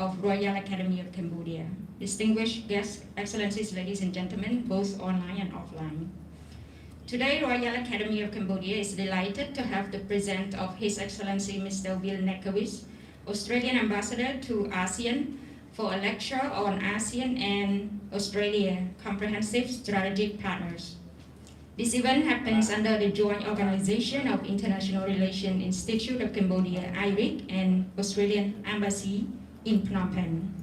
of Royal Academy of Cambodia, distinguished guests, excellencies, ladies and gentlemen, both online and offline. Today, Royal Academy of Cambodia is delighted to have the presence of His Excellency Mr. Will Nekawis, Australian Ambassador to ASEAN, for a lecture on ASEAN and Australia Comprehensive Strategic Partners. This event happens under the joint organization of International Relations Institute of Cambodia, IRIC, and Australian Embassy in Phnom Penh.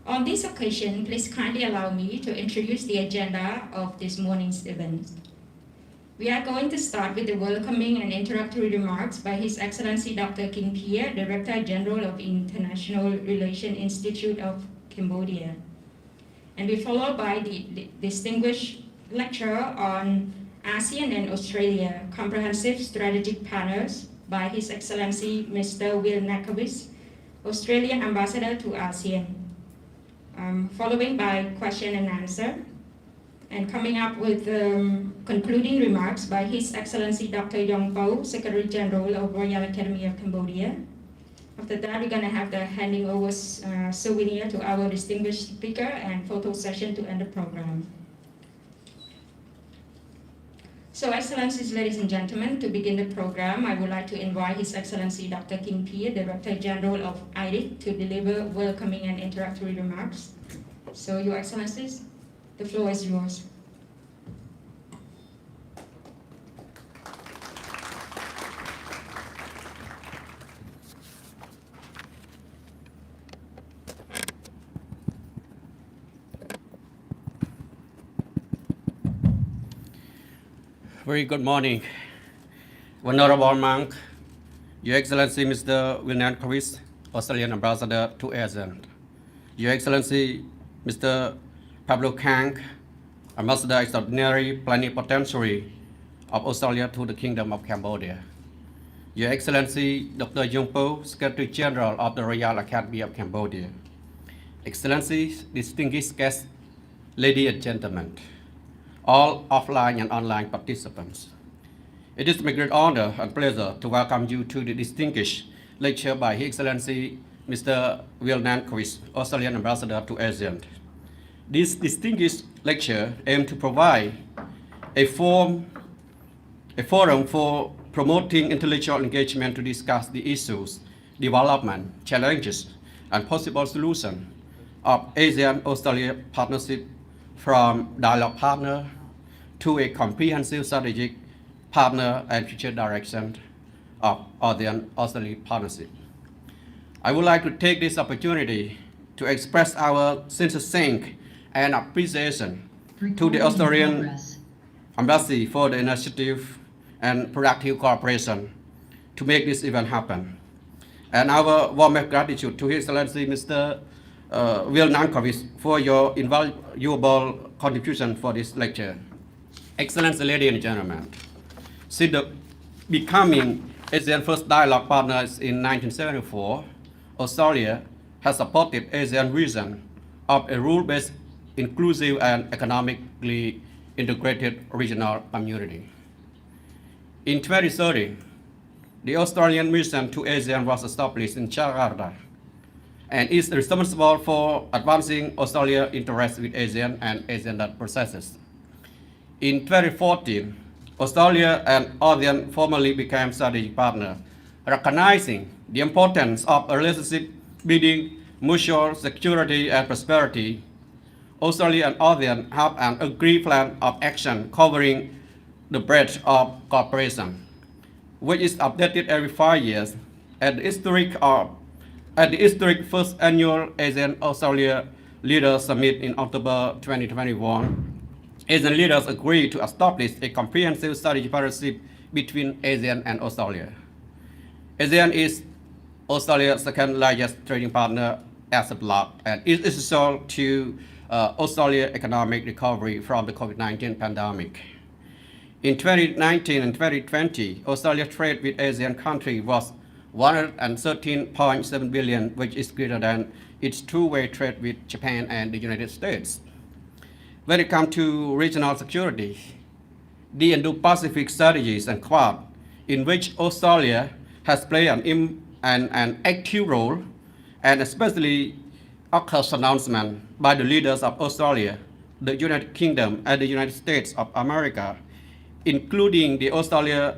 On this occasion, please kindly allow me to introduce the agenda of this morning's event. We are going to start with the welcoming and introductory remarks by His Excellency Dr. King Pierre, Director General of International Relations Institute of Cambodia, and be followed by the distinguished lecture on ASEAN and Australia Comprehensive Strategic Partners by His Excellency Mr. Will Nekawis, Australian Ambassador to ASEAN, following by question and answer, and coming up with concluding remarks by His Excellency Dr. Yong Po, Secretary General of Royal Academy of Cambodia. After that, we're going to have the handing over souvenir to our distinguished speaker and photo session to end the program. So, Excellencies, ladies and gentlemen, to begin the program, I would like to invite His Excellency Dr. King Pierre, Director General of IRIC, to deliver welcoming and introductory remarks. So, Your Excellencies, the floor is yours. Very good morning, Venerable Monk, Your Excellency Mr. Will Nekawis, Australian Ambassador to ASEAN, Your Excellency Mr. Pablo Kang, Ambassador Extraordinary Plenipotentiary of Australia to the Kingdom of Cambodia, Your Excellency Dr. Yong Po, Secretary General of the Royal Academy of Cambodia, Excellencies, distinguished guests, ladies and gentlemen, all offline and online participants. It is my great honor and pleasure to welcome you to the distinguished lecture by His Excellency Mr. Will Nekawis, Australian Ambassador to ASEAN. This distinguished lecture aims to provide a forum for promoting intellectual engagement to discuss the issues, development, challenges, and possible solutions of ASEAN-Australia partnership from dialogue partner to a comprehensive strategic partner and future direction of ASEAN-Australia partnership. I would like to take this opportunity to express our sincere thanks and appreciation to the Australian Embassy for the initiative and productive cooperation to make this event happen. And our warmest gratitude to His Excellency Mr. Will Nekawis for your invaluable contribution for this lecture. Excellency, ladies and gentlemen, since becoming ASEAN first dialogue partners in 1974, Australia has supported ASEAN vision of a rule-based, inclusive and economically integrated regional community. In 2013, the Australian mission to ASEAN was established in Jakarta and is responsible for advancing Australia's interests with ASEAN and ASEAN processes. In 2014, Australia and ASEAN formally became strategic partners, recognizing the importance of a relationship building mutual security and prosperity. Australia and ASEAN have an agreed plan of action covering the breadth of cooperation, which is updated every 5 years at the historic first annual ASEAN-Australia Leaders Summit in October 2021. ASEAN leaders agreed to establish a comprehensive strategic partnership between ASEAN and Australia. ASEAN is Australia's second largest trading partner as a bloc and is essential to Australia's economic recovery from the COVID-19 pandemic. In 2019 and 2020, Australia's trade with ASEAN countries was $113.7 billion, which is greater than its two-way trade with Japan and the United States. When it comes to regional security, the Indo-Pacific strategies and Quad, in which Australia has played an active role, and especially AUKUS announcement by the leaders of Australia, the United Kingdom, and the United States of America, including the Australia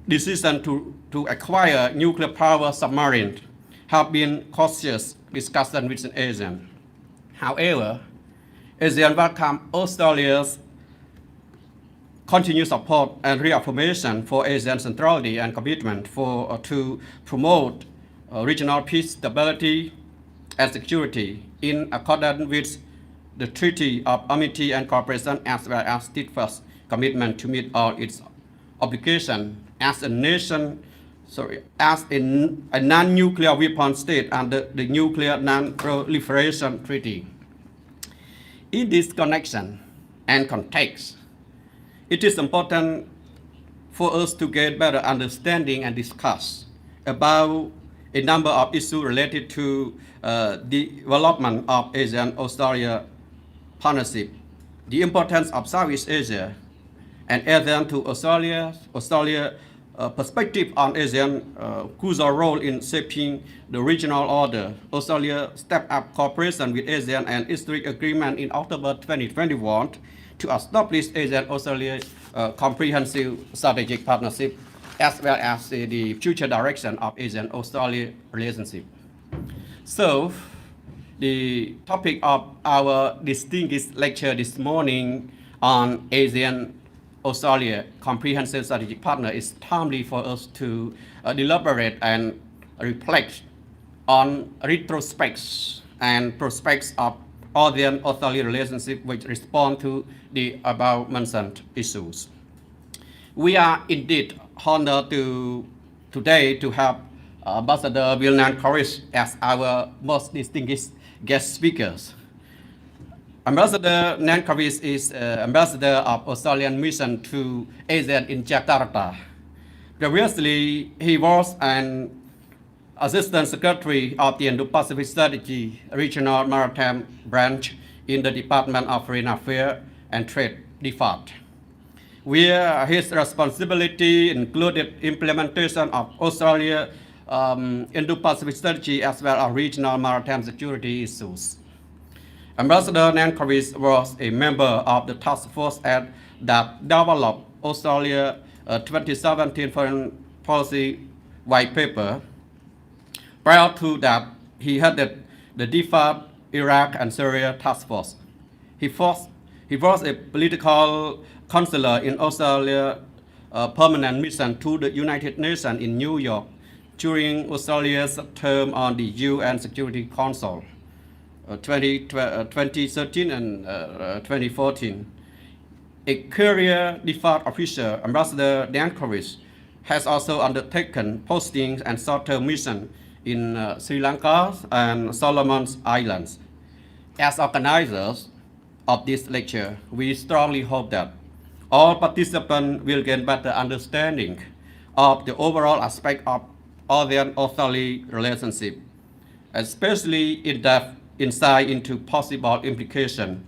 decision to acquire nuclear power submarine, have been cautious discussion within ASEAN. However, ASEAN welcome Australia's continued support and reaffirmation for ASEAN centrality and commitment to promote regional peace, stability, and security in accordance with the Treaty of Amity and Cooperation, as well as steadfast commitment to meet all its obligations as a nation, as a non-nuclear weapon state under the Nuclear Non-Proliferation Treaty. In this connection and context, it is important for us to get better understanding and discuss about a number of issues related to the development of ASEAN-Australia partnership, the importance of Southeast Asia, and ASEAN to Australia perspective on ASEAN crucial role in shaping the regional order. Australia stepped up cooperation with ASEAN and historic agreement in October 2021 to establish ASEAN-Australia comprehensive strategic partnership, as well as the future direction of ASEAN-Australia relationship. So, the topic of our distinguished lecture this morning on ASEAN-Australia comprehensive strategic partner is timely for us to deliberate and reflect on retrospects and prospects of ASEAN-Australia relationship which respond to the above mentioned issues. We are indeed honored today to have Ambassador Bill Nancarvis as our most distinguished guest speakers. Ambassador Nancarvis is ambassador of Australian mission to ASEAN in Jakarta. Previously, he was an Assistant Secretary of the Indo-Pacific Strategy Regional Maritime Branch in the Department of Foreign Affairs and Trade DFAT, where his responsibility included implementation of Australia Indo-Pacific Strategy as well as regional maritime security issues. Ambassador Nancarvis was a member of the task force that developed Australia 2017 foreign policy white paper. Prior to that, he headed the DFAT, Iraq, and Syria task force. He was a political counselor in Australia permanent mission to the United Nations in New York during Australia's term on the UN Security Council 2013 and 2014. A career DFAT officer, Ambassador Nancarvis has also undertaken postings and short-term missions in Sri Lanka and Solomon Islands. As organizers of this lecture, we strongly hope that all participants will gain better understanding of the overall aspect of ASEAN-Australia relationship, especially in-depth insight into possible implications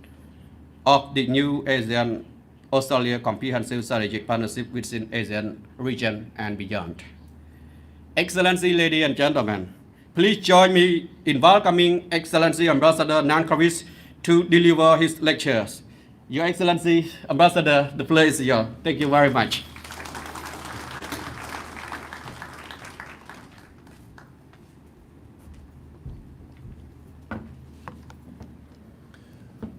of the new ASEAN-Australia comprehensive strategic partnership within ASEAN region and beyond. Excellency, ladies and gentlemen, please join me in welcoming Excellency Ambassador Nancarvis to deliver his lectures. Your Excellency, Ambassador, the floor is yours. Thank you very much.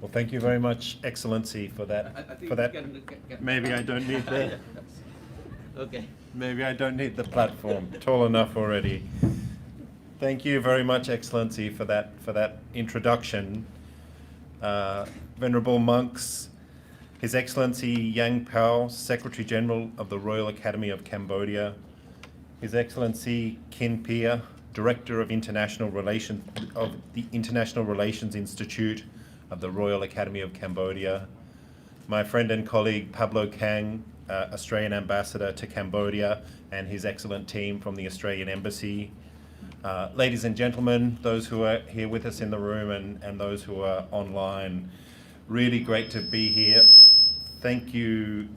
Well, thank you very much, Excellency, for that. Maybe I don't need the. Okay. Maybe I don't need the platform. Tall enough already. Thank you very much, Excellency, for that introduction. Venerable monks, His Excellency Yang Pao, Secretary General of the Royal Academy of Cambodia, His Excellency Kin Pia, Director of International Relations of the International Relations Institute of the Royal Academy of Cambodia, my friend and colleague Pablo Kang, Australian Ambassador to Cambodia, and his excellent team from the Australian Embassy. Ladies and gentlemen, those who are here with us in the room and those who are online, really great to be here. Thank you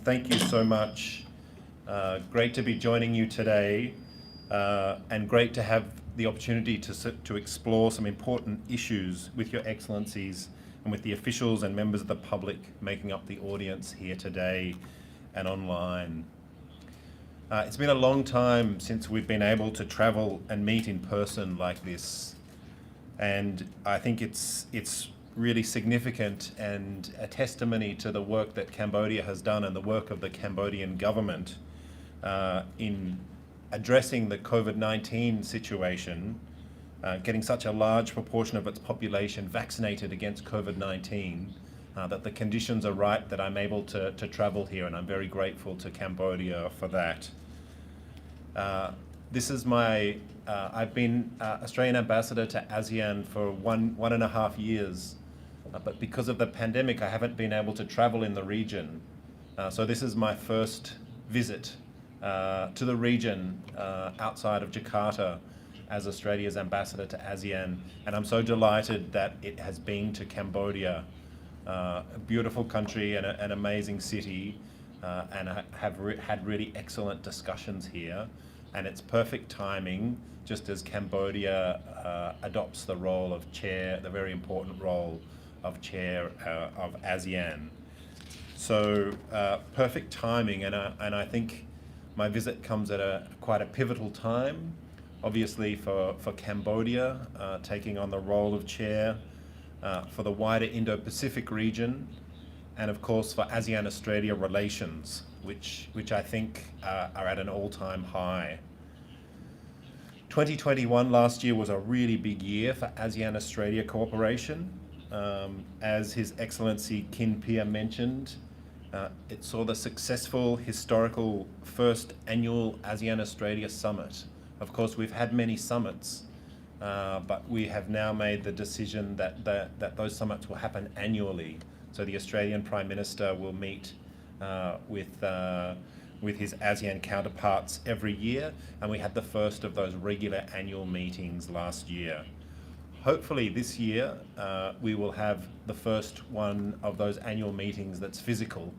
so much. Great to be joining you today, and great to have the opportunity to explore some important issues with Your Excellencies and with the officials and members of the public making up the audience here today and online. It's been a long time since we've been able to travel and meet in person like this, and I think it's really significant and a testimony to the work that Cambodia has done and the work of the Cambodian government in addressing the COVID-19 situation, getting such a large proportion of its population vaccinated against COVID-19, that the conditions are right that I'm able to travel here, and I'm very grateful to Cambodia for that. This is I've been Australian ambassador to ASEAN for one and a half years, but because of the pandemic, I haven't been able to travel in the region. So this is my first visit to the region outside of Jakarta as Australia's ambassador to ASEAN, and I'm so delighted that it has been to Cambodia, a beautiful country and an amazing city, and I have had really excellent discussions here, and it's perfect timing just as Cambodia adopts the role of chair, the very important role of chair of ASEAN. So perfect timing, and I think my visit comes at quite a pivotal time, obviously for Cambodia taking on the role of chair, for the wider Indo-Pacific region, and of course for ASEAN-Australia relations, which I think are at an all-time high. 2021 last year was a really big year for ASEAN-Australia cooperation. As His Excellency Kin Pia mentioned, it saw the successful historical first annual ASEAN-Australia Summit. Of course, we've had many summits, but we have now made the decision that those summits will happen annually. So the Australian Prime Minister will meet with his ASEAN counterparts every year, and we had the first of those regular annual meetings last year. Hopefully this year we will have the first one of those annual meetings that's physical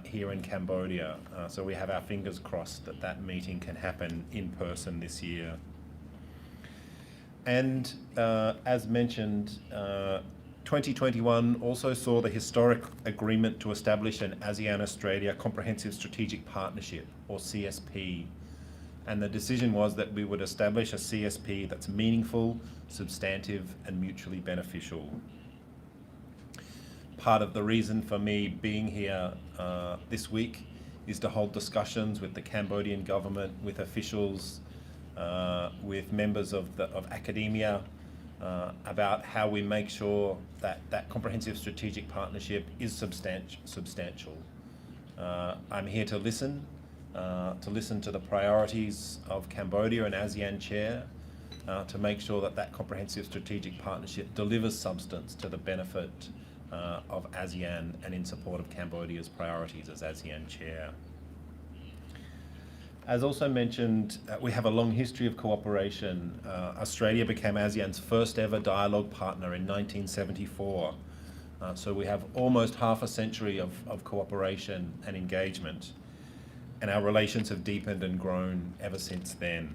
here in Cambodia. So we have our fingers crossed that that meeting can happen in person this year. And as mentioned, 2021 also saw the historic agreement to establish an ASEAN-Australia Comprehensive Strategic Partnership, or CSP. And the decision was that we would establish a CSP that's meaningful, substantive, and mutually beneficial. Part of the reason for me being here this week is to hold discussions with the Cambodian government, with officials, with members of academia, about how we make sure that that comprehensive strategic partnership is substantial. I'm here to listen to the priorities of Cambodia and ASEAN chair, to make sure that that comprehensive strategic partnership delivers substance to the benefit of ASEAN and in support of Cambodia's priorities as ASEAN chair. As also mentioned, we have a long history of cooperation. Australia became ASEAN's first ever dialogue partner in 1974. So we have almost half a century of cooperation and engagement, and our relations have deepened and grown ever since then.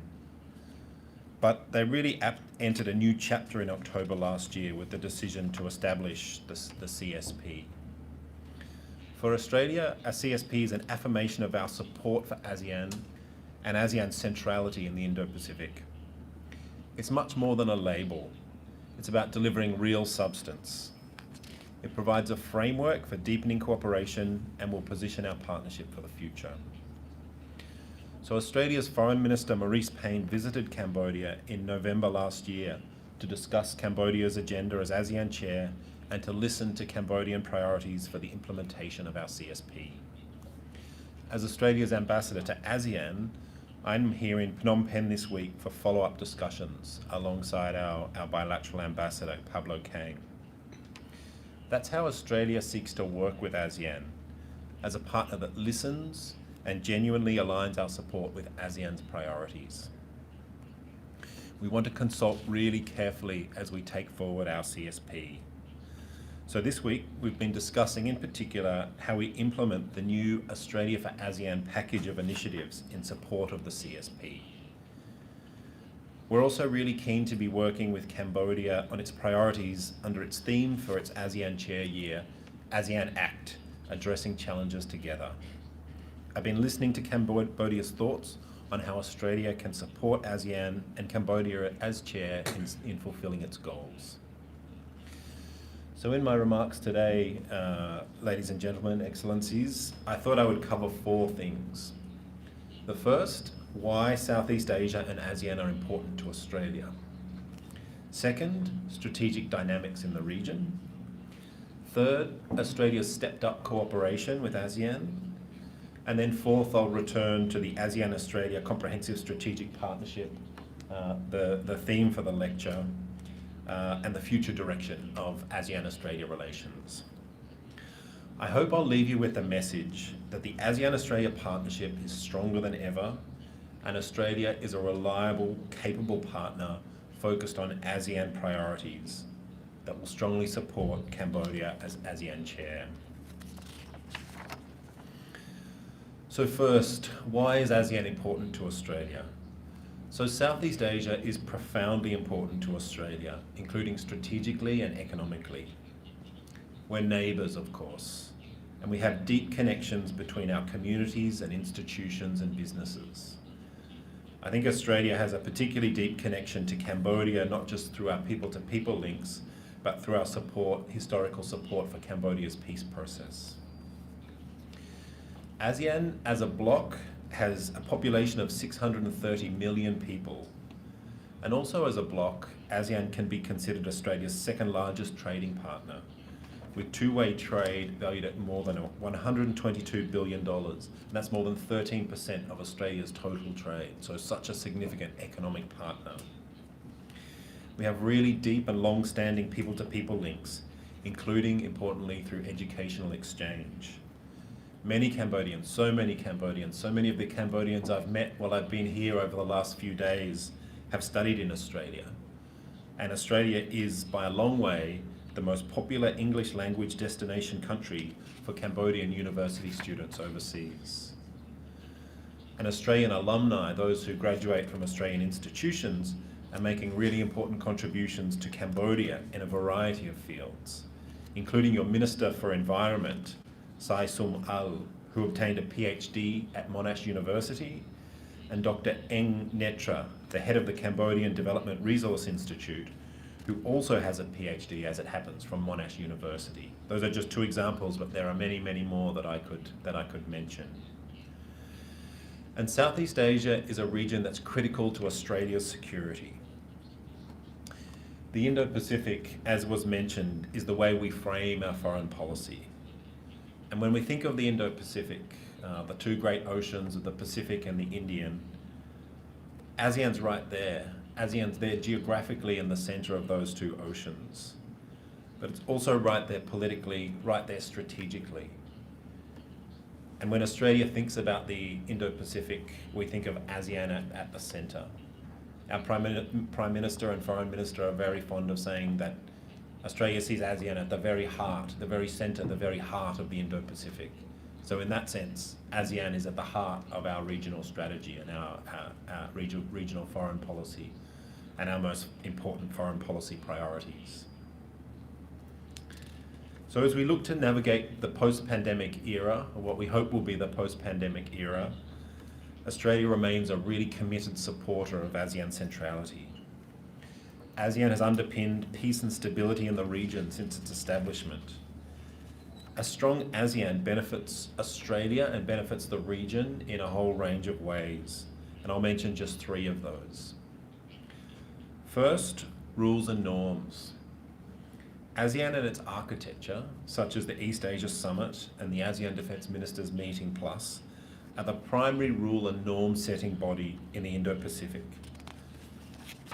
But they really entered a new chapter in October last year with the decision to establish the CSP. For Australia, a CSP is an affirmation of our support for ASEAN and ASEAN's centrality in the Indo-Pacific. It's much more than a label. It's about delivering real substance. It provides a framework for deepening cooperation and will position our partnership for the future. So Australia's Foreign Minister Maurice Payne visited Cambodia in November last year to discuss Cambodia's agenda as ASEAN chair and to listen to Cambodian priorities for the implementation of our CSP. As Australia's ambassador to ASEAN, I'm here in Phnom Penh this week for follow-up discussions alongside our bilateral ambassador, Pablo Kang. That's how Australia seeks to work with ASEAN, as a partner that listens and genuinely aligns our support with ASEAN's priorities. We want to consult really carefully as we take forward our CSP. So this week, we've been discussing in particular how we implement the new Australia for ASEAN package of initiatives in support of the CSP. We're also really keen to be working with Cambodia on its priorities under its theme for its ASEAN Chair Year, ASEAN Act, Addressing Challenges Together. I've been listening to Cambodia's thoughts on how Australia can support ASEAN and Cambodia as chair in fulfilling its goals. So in my remarks today, ladies and gentlemen, excellencies, I thought I would cover 4 things. The first, why Southeast Asia and ASEAN are important to Australia. Second, strategic dynamics in the region. Third, Australia's stepped up cooperation with ASEAN. And then fourth, I'll return to the ASEAN-Australia Comprehensive Strategic Partnership, the theme for the lecture, and the future direction of ASEAN-Australia relations. I hope I'll leave you with the message that the ASEAN-Australia partnership is stronger than ever, and Australia is a reliable, capable partner focused on ASEAN priorities that will strongly support Cambodia as ASEAN chair. So first, why is ASEAN important to Australia? So Southeast Asia is profoundly important to Australia, including strategically and economically. We're neighbours, of course, and we have deep connections between our communities and institutions and businesses. I think Australia has a particularly deep connection to Cambodia, not just through our people-to-people links, but through our historical support for Cambodia's peace process. ASEAN as a bloc has a population of 630 million people. And also as a bloc, ASEAN can be considered Australia's second largest trading partner, with two-way trade valued at more than $122 billion. And that's more than 13% of Australia's total trade, so such a significant economic partner. We have really deep and long-standing people-to-people links, including, importantly, through educational exchange. Many Cambodians, so many of the Cambodians I've met while I've been here over the last few days have studied in Australia. And Australia is, by a long way, the most popular English language destination country for Cambodian university students overseas. And Australian alumni, those who graduate from Australian institutions, are making really important contributions to Cambodia in a variety of fields, including your Minister for Environment, Sai Sum Al, who obtained a PhD at Monash University, and Dr. Eng Netra, the head of the Cambodian Development Resource Institute, who also has a PhD, as it happens, from Monash University. Those are just 2 examples, but there are many, many more that I could mention. And Southeast Asia is a region that's critical to Australia's security. The Indo-Pacific, as was mentioned, is the way we frame our foreign policy. And when we think of the Indo-Pacific, the 2 great oceans of the Pacific and the Indian, ASEAN's right there. ASEAN's there geographically in the centre of those 2 oceans. But it's also right there politically, right there strategically. And when Australia thinks about the Indo-Pacific, we think of ASEAN at the centre. Our Prime Minister and Foreign Minister are very fond of saying that Australia sees ASEAN at the very heart, the very centre, the very heart of the Indo-Pacific. So in that sense, ASEAN is at the heart of our regional strategy and our regional foreign policy and our most important foreign policy priorities. So as we look to navigate the post-pandemic era, or what we hope will be the post-pandemic era, Australia remains a really committed supporter of ASEAN centrality. ASEAN has underpinned peace and stability in the region since its establishment. A strong ASEAN benefits Australia and benefits the region in a whole range of ways, and I'll mention just 3 of those. First, rules and norms. ASEAN and its architecture, such as the East Asia Summit and the ASEAN Defence Ministers Meeting Plus, are the primary rule and norm setting body in the Indo-Pacific.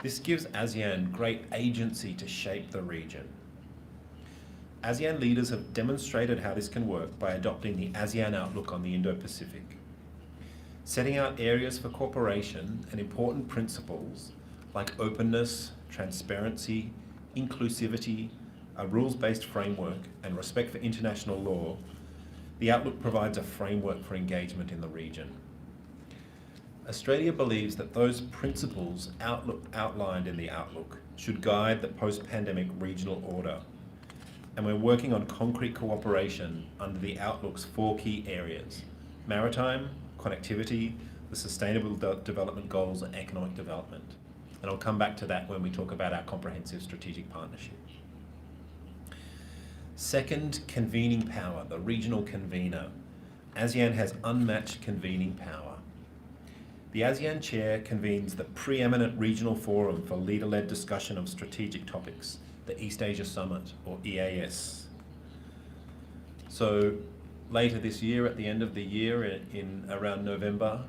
This gives ASEAN great agency to shape the region. ASEAN leaders have demonstrated how this can work by adopting the ASEAN Outlook on the Indo-Pacific, setting out areas for cooperation and important principles like openness, transparency, inclusivity, a rules-based framework, and respect for international law. The Outlook provides a framework for engagement in the region. Australia believes that those principles outlined in the Outlook should guide the post-pandemic regional order, and we're working on concrete cooperation under the Outlook's 4 key areas: maritime, connectivity, the Sustainable Development Goals, and economic development. And I'll come back to that when we talk about our comprehensive strategic partnership. Second, convening power, the regional convener. ASEAN has unmatched convening power. The ASEAN Chair convenes the preeminent regional forum for leader-led discussion of strategic topics, the East Asia Summit, or EAS. So later this year, at the end of the year, in around November,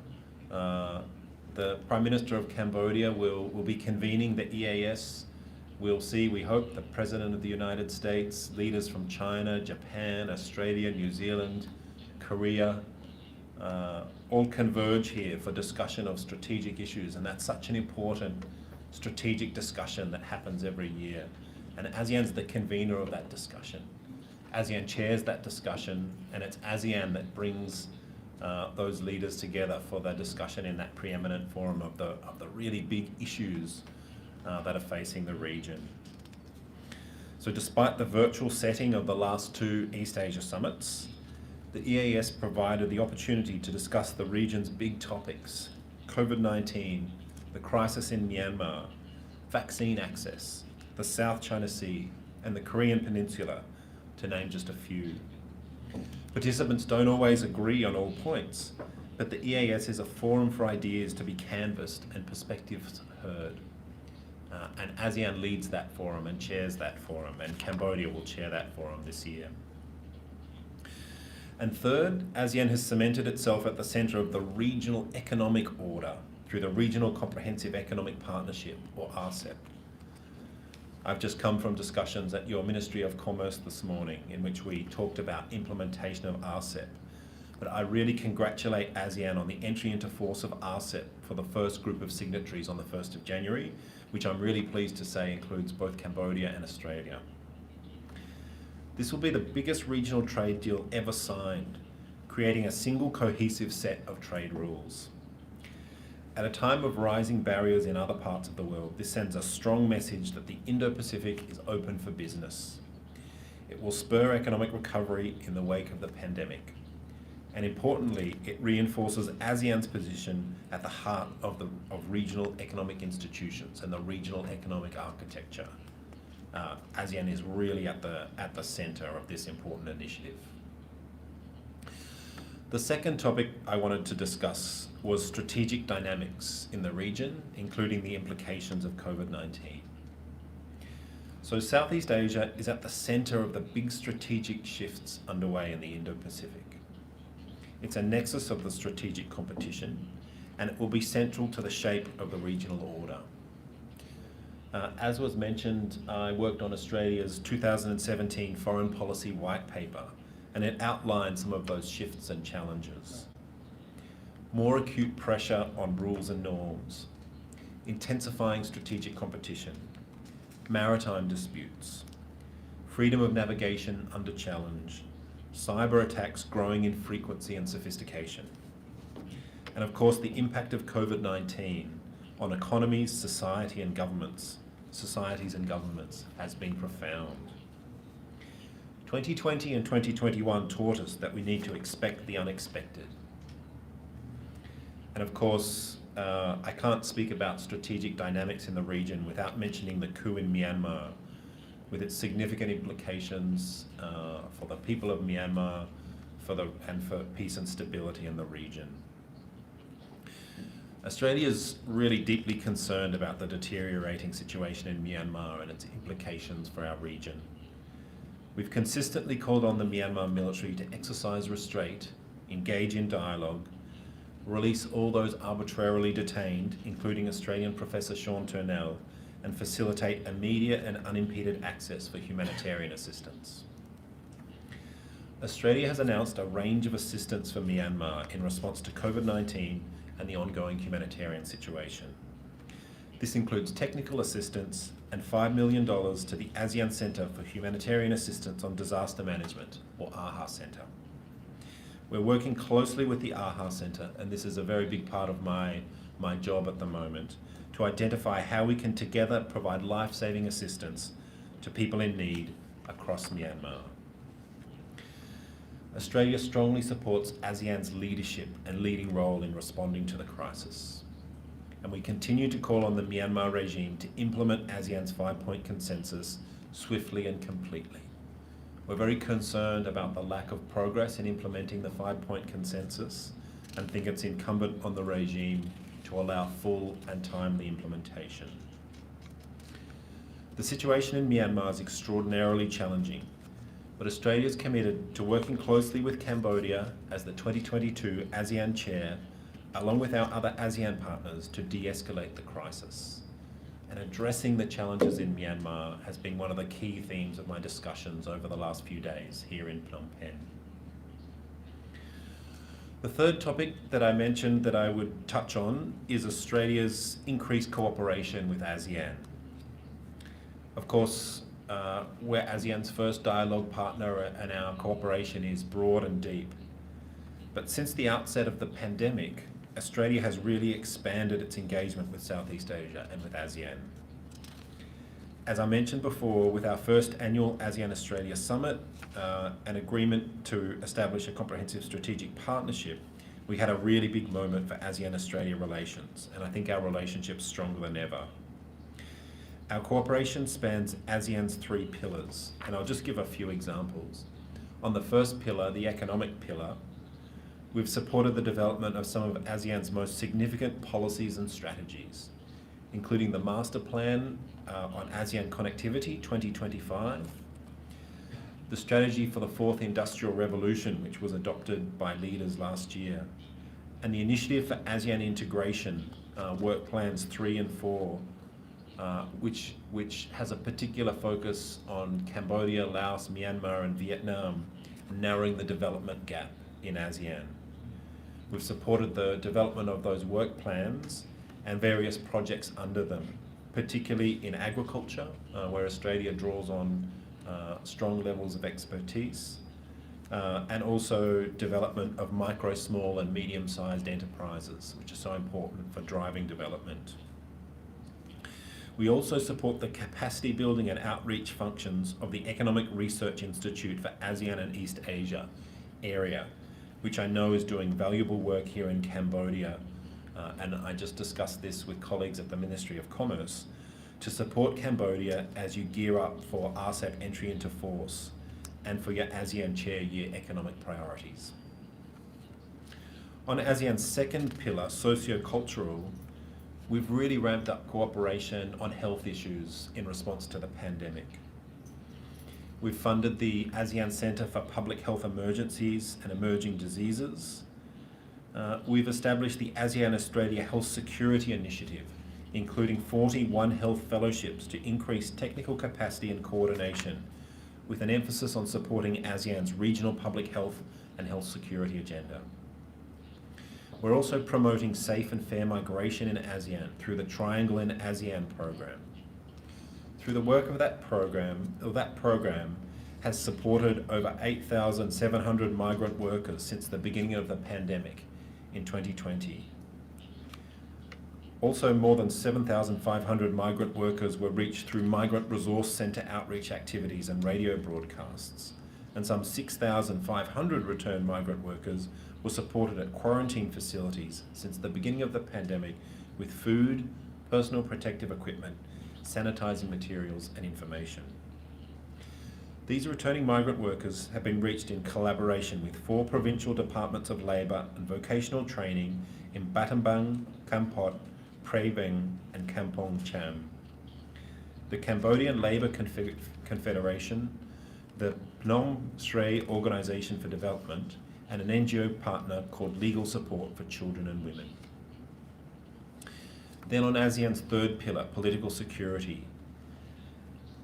the Prime Minister of Cambodia will be convening the EAS. We'll see, we hope, the President of the United States, leaders from China, Japan, Australia, New Zealand, Korea, all converge here for discussion of strategic issues, and that's such an important strategic discussion that happens every year. And ASEAN's the convener of that discussion. ASEAN chairs that discussion, and it's ASEAN that brings those leaders together for the discussion in that preeminent forum of the really big issues that are facing the region. So despite the virtual setting of the last 2 East Asia summits, the EAS provided the opportunity to discuss the region's big topics: COVID-19, the crisis in Myanmar, vaccine access, the South China Sea, and the Korean Peninsula, to name just a few. Participants don't always agree on all points, but the EAS is a forum for ideas to be canvassed and perspectives heard. And ASEAN leads that forum and chairs that forum, and Cambodia will chair that forum this year. And third, ASEAN has cemented itself at the centre of the regional economic order through the Regional Comprehensive Economic Partnership, or RCEP. I've just come from discussions at your Ministry of Commerce this morning in which we talked about implementation of RCEP. But I really congratulate ASEAN on the entry into force of RCEP for the first group of signatories on the 1st of January, which I'm really pleased to say includes both Cambodia and Australia. This will be the biggest regional trade deal ever signed, creating a single cohesive set of trade rules. At a time of rising barriers in other parts of the world, this sends a strong message that the Indo-Pacific is open for business. It will spur economic recovery in the wake of the pandemic. And importantly, it reinforces ASEAN's position at the heart of regional economic institutions and the regional economic architecture. ASEAN is really at the centre of this important initiative. The second topic I wanted to discuss was strategic dynamics in the region, including the implications of COVID-19. So Southeast Asia is at the centre of the big strategic shifts underway in the Indo-Pacific. It's a nexus of the strategic competition, and it will be central to the shape of the regional order. As was mentioned, I worked on Australia's 2017 Foreign Policy White Paper, and it outlined some of those shifts and challenges. More acute pressure on rules and norms, intensifying strategic competition, maritime disputes, freedom of navigation under challenge, cyber attacks growing in frequency and sophistication, and of course the impact of COVID-19 on economies, societies and governments has been profound. 2020 and 2021 taught us that we need to expect the unexpected. And of course, I can't speak about strategic dynamics in the region without mentioning the coup in Myanmar, with its significant implications for the people of Myanmar and for peace and stability in the region. Australia is really deeply concerned about the deteriorating situation in Myanmar and its implications for our region. We've consistently called on the Myanmar military to exercise restraint, engage in dialogue, release all those arbitrarily detained, including Australian Professor Sean Turnell, and facilitate immediate and unimpeded access for humanitarian assistance. Australia has announced a range of assistance for Myanmar in response to COVID-19 and the ongoing humanitarian situation. This includes technical assistance and $5 million to the ASEAN Centre for Humanitarian Assistance on Disaster Management, or AHA Centre. We're working closely with the AHA Centre, and this is a very big part of my job at the moment, to identify how we can together provide life-saving assistance to people in need across Myanmar. Australia strongly supports ASEAN's leadership and leading role in responding to the crisis. And we continue to call on the Myanmar regime to implement ASEAN's 5-point consensus swiftly and completely. We're very concerned about the lack of progress in implementing the 5-point consensus and think it's incumbent on the regime to allow full and timely implementation. The situation in Myanmar is extraordinarily challenging, but Australia is committed to working closely with Cambodia as the 2022 ASEAN chair, along with our other ASEAN partners, to de-escalate the crisis. And addressing the challenges in Myanmar has been one of the key themes of my discussions over the last few days here in Phnom Penh. The third topic that I mentioned that I would touch on is Australia's increased cooperation with ASEAN. Of course, we're ASEAN's first dialogue partner and our cooperation is broad and deep. But since the outset of the pandemic, Australia has really expanded its engagement with Southeast Asia and with ASEAN. As I mentioned before, with our first annual ASEAN-Australia Summit, an agreement to establish a comprehensive strategic partnership, we had a really big moment for ASEAN-Australia relations, and I think our relationship's stronger than ever. Our cooperation spans ASEAN's 3 pillars, and I'll just give a few examples. On the first pillar, the economic pillar, we've supported the development of some of ASEAN's most significant policies and strategies, including the Master Plan on ASEAN Connectivity 2025, the Strategy for the Fourth Industrial Revolution, which was adopted by leaders last year, and the Initiative for ASEAN Integration, Work Plans 3 and 4, which has a particular focus on Cambodia, Laos, Myanmar and Vietnam, narrowing the development gap in ASEAN. We've supported the development of those work plans and various projects under them, particularly in agriculture, where Australia draws on strong levels of expertise, and also development of micro, small and medium-sized enterprises, which are so important for driving development. We also support the capacity building and outreach functions of the Economic Research Institute for ASEAN and East Asia area, which I know is doing valuable work here in Cambodia, and I just discussed this with colleagues at the Ministry of Commerce, to support Cambodia as you gear up for RCEP entry into force and for your ASEAN Chair Year economic priorities. On ASEAN's second pillar, socio-cultural, we've really ramped up cooperation on health issues in response to the pandemic. We've funded the ASEAN Centre for Public Health Emergencies and Emerging Diseases. We've established the ASEAN Australia Health Security Initiative, including 41 health fellowships to increase technical capacity and coordination, with an emphasis on supporting ASEAN's regional public health and health security agenda. We're also promoting safe and fair migration in ASEAN through the Triangle in ASEAN program. Through the work of that program has supported over 8,700 migrant workers since the beginning of the pandemic in 2020. Also, more than 7,500 migrant workers were reached through Migrant Resource Centre outreach activities and radio broadcasts, and some 6,500 returned migrant workers were supported at quarantine facilities since the beginning of the pandemic with food, personal protective equipment, sanitising materials and information. These returning migrant workers have been reached in collaboration with 4 provincial departments of labour and vocational training in Battambang, Kampot, Prey Veng and Kampong Cham. The Cambodian Labour Confederation, the Phnom Srei Organisation for Development, and an NGO partner called Legal Support for Children and Women. Then on ASEAN's third pillar, political security.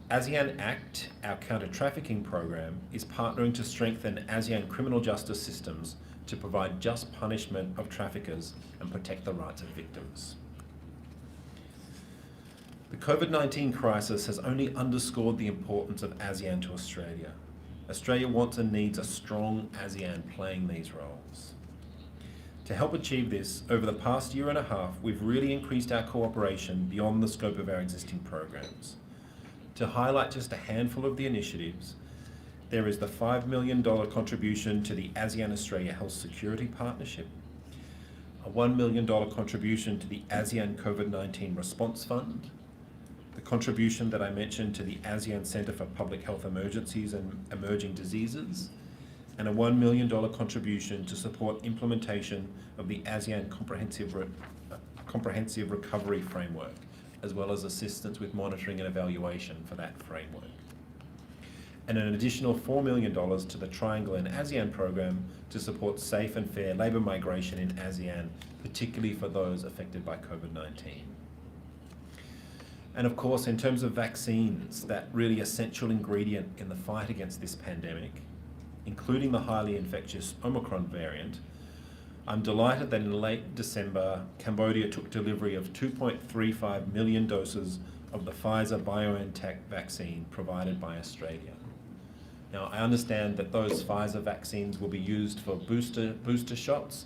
ASEAN ACT, our counter-trafficking program, is partnering to strengthen ASEAN criminal justice systems to provide just punishment of traffickers and protect the rights of victims. The COVID-19 crisis has only underscored the importance of ASEAN to Australia. Australia wants and needs a strong ASEAN playing these roles. To help achieve this, over the past year and a half, we've really increased our cooperation beyond the scope of our existing programs. To highlight just a handful of the initiatives, there is the $5 million contribution to the ASEAN-Australia Health Security Partnership, a $1 million contribution to the ASEAN COVID-19 Response Fund, the contribution that I mentioned to the ASEAN Centre for Public Health Emergencies and Emerging Diseases, and a $1 million contribution to support implementation of the ASEAN Comprehensive Recovery Framework, as well as assistance with monitoring and evaluation for that framework. And an additional $4 million to the Triangle and ASEAN program to support safe and fair labour migration in ASEAN, particularly for those affected by COVID-19. And of course, in terms of vaccines, that really essential ingredient in the fight against this pandemic, including the highly infectious Omicron variant, I'm delighted that in late December, Cambodia took delivery of 2.35 million doses of the Pfizer-BioNTech vaccine provided by Australia. Now, I understand that those Pfizer vaccines will be used for booster shots,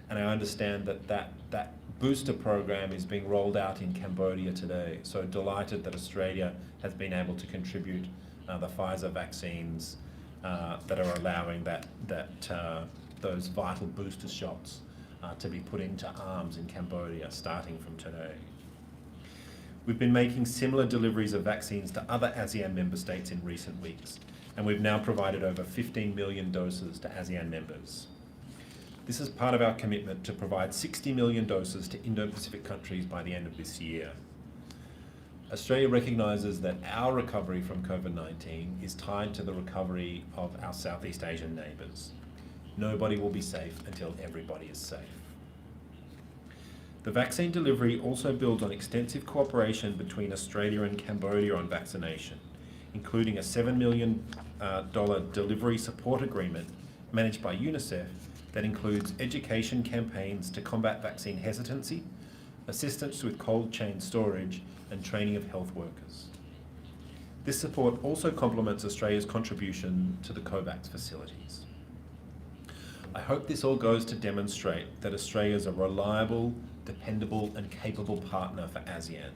and I understand that booster program is being rolled out in Cambodia today. So delighted that Australia has been able to contribute the Pfizer vaccines that are allowing those vital booster shots to be put into arms in Cambodia starting from today. We've been making similar deliveries of vaccines to other ASEAN member states in recent weeks, and we've now provided over 15 million doses to ASEAN members. This is part of our commitment to provide 60 million doses to Indo-Pacific countries by the end of this year. Australia recognises that our recovery from COVID-19 is tied to the recovery of our Southeast Asian neighbours. Nobody will be safe until everybody is safe. The vaccine delivery also builds on extensive cooperation between Australia and Cambodia on vaccination, including a $7 million delivery support agreement managed by UNICEF that includes education campaigns to combat vaccine hesitancy, assistance with cold chain storage, and training of health workers. This support also complements Australia's contribution to the COVAX facilities. I hope this all goes to demonstrate that Australia is a reliable, dependable, and capable partner for ASEAN.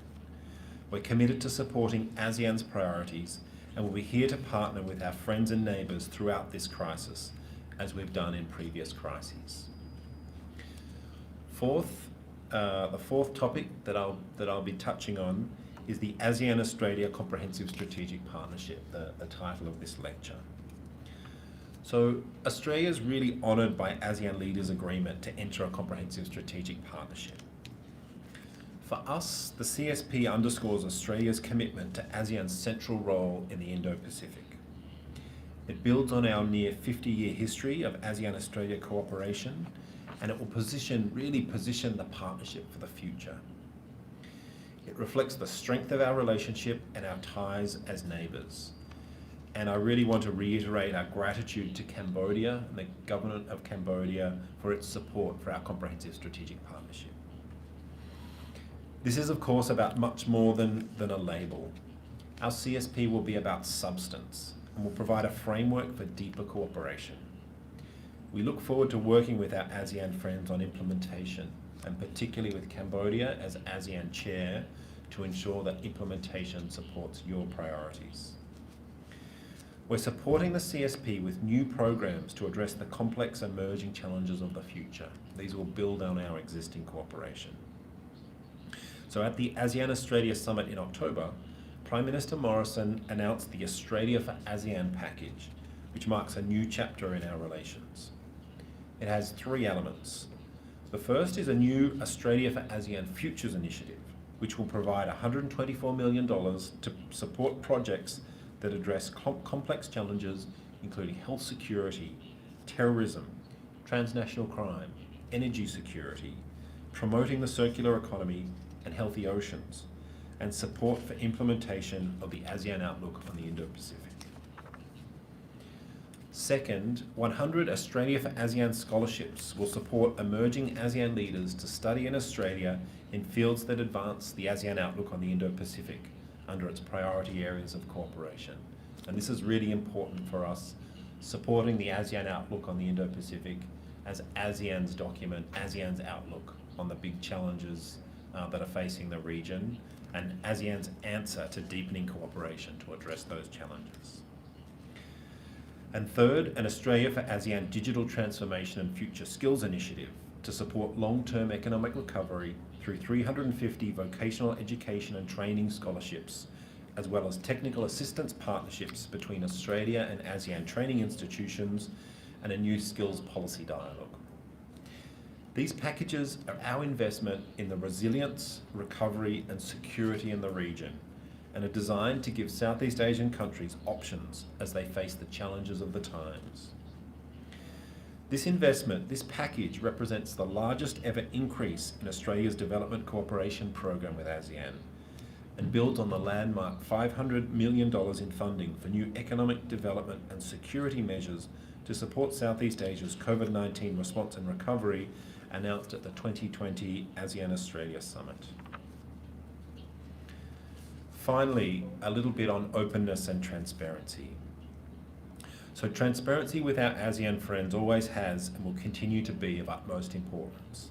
We're committed to supporting ASEAN's priorities and will be here to partner with our friends and neighbours throughout this crisis, as we've done in previous crises. The fourth topic that I'll be touching on is the ASEAN-Australia Comprehensive Strategic Partnership, the title of this lecture. So Australia is really honoured by ASEAN leaders' agreement to enter a comprehensive strategic partnership. For us, the CSP underscores Australia's commitment to ASEAN's central role in the Indo-Pacific. It builds on our near 50-year history of ASEAN-Australia cooperation, and it will really position the partnership for the future. It reflects the strength of our relationship and our ties as neighbours. And I really want to reiterate our gratitude to Cambodia and the government of Cambodia for its support for our comprehensive strategic partnership. This is, of course, about much more than a label. Our CSP will be about substance and will provide a framework for deeper cooperation. We look forward to working with our ASEAN friends on implementation, and particularly with Cambodia as ASEAN chair, to ensure that implementation supports your priorities. We're supporting the CSP with new programs to address the complex emerging challenges of the future. These will build on our existing cooperation. So at the ASEAN-Australia Summit in October, Prime Minister Morrison announced the Australia for ASEAN package, which marks a new chapter in our relations. It has three elements. The first is a new Australia for ASEAN Futures initiative, which will provide $124 million to support projects that address complex challenges including health security, terrorism, transnational crime, energy security, promoting the circular economy and healthy oceans, and support for implementation of the ASEAN Outlook on the Indo-Pacific. Second, 100 Australia for ASEAN scholarships will support emerging ASEAN leaders to study in Australia in fields that advance the ASEAN Outlook on the Indo-Pacific under its priority areas of cooperation. And this is really important for us, supporting the ASEAN outlook on the Indo-Pacific as ASEAN's document, ASEAN's outlook on the big challenges that are facing the region, and ASEAN's answer to deepening cooperation to address those challenges. And third, an Australia for ASEAN Digital Transformation and Future Skills Initiative to support long-term economic recovery through 350 vocational education and training scholarships, as well as technical assistance partnerships between Australia and ASEAN training institutions and a new skills policy dialogue. These packages are our investment in the resilience, recovery and security in the region, and are designed to give Southeast Asian countries options as they face the challenges of the times. This investment, this package, represents the largest ever increase in Australia's development cooperation program with ASEAN, and builds on the landmark $500 million in funding for new economic development and security measures to support Southeast Asia's COVID-19 response and recovery, announced at the 2020 ASEAN-Australia Summit. Finally, a little bit on openness and transparency. So transparency with our ASEAN friends always has and will continue to be of utmost importance.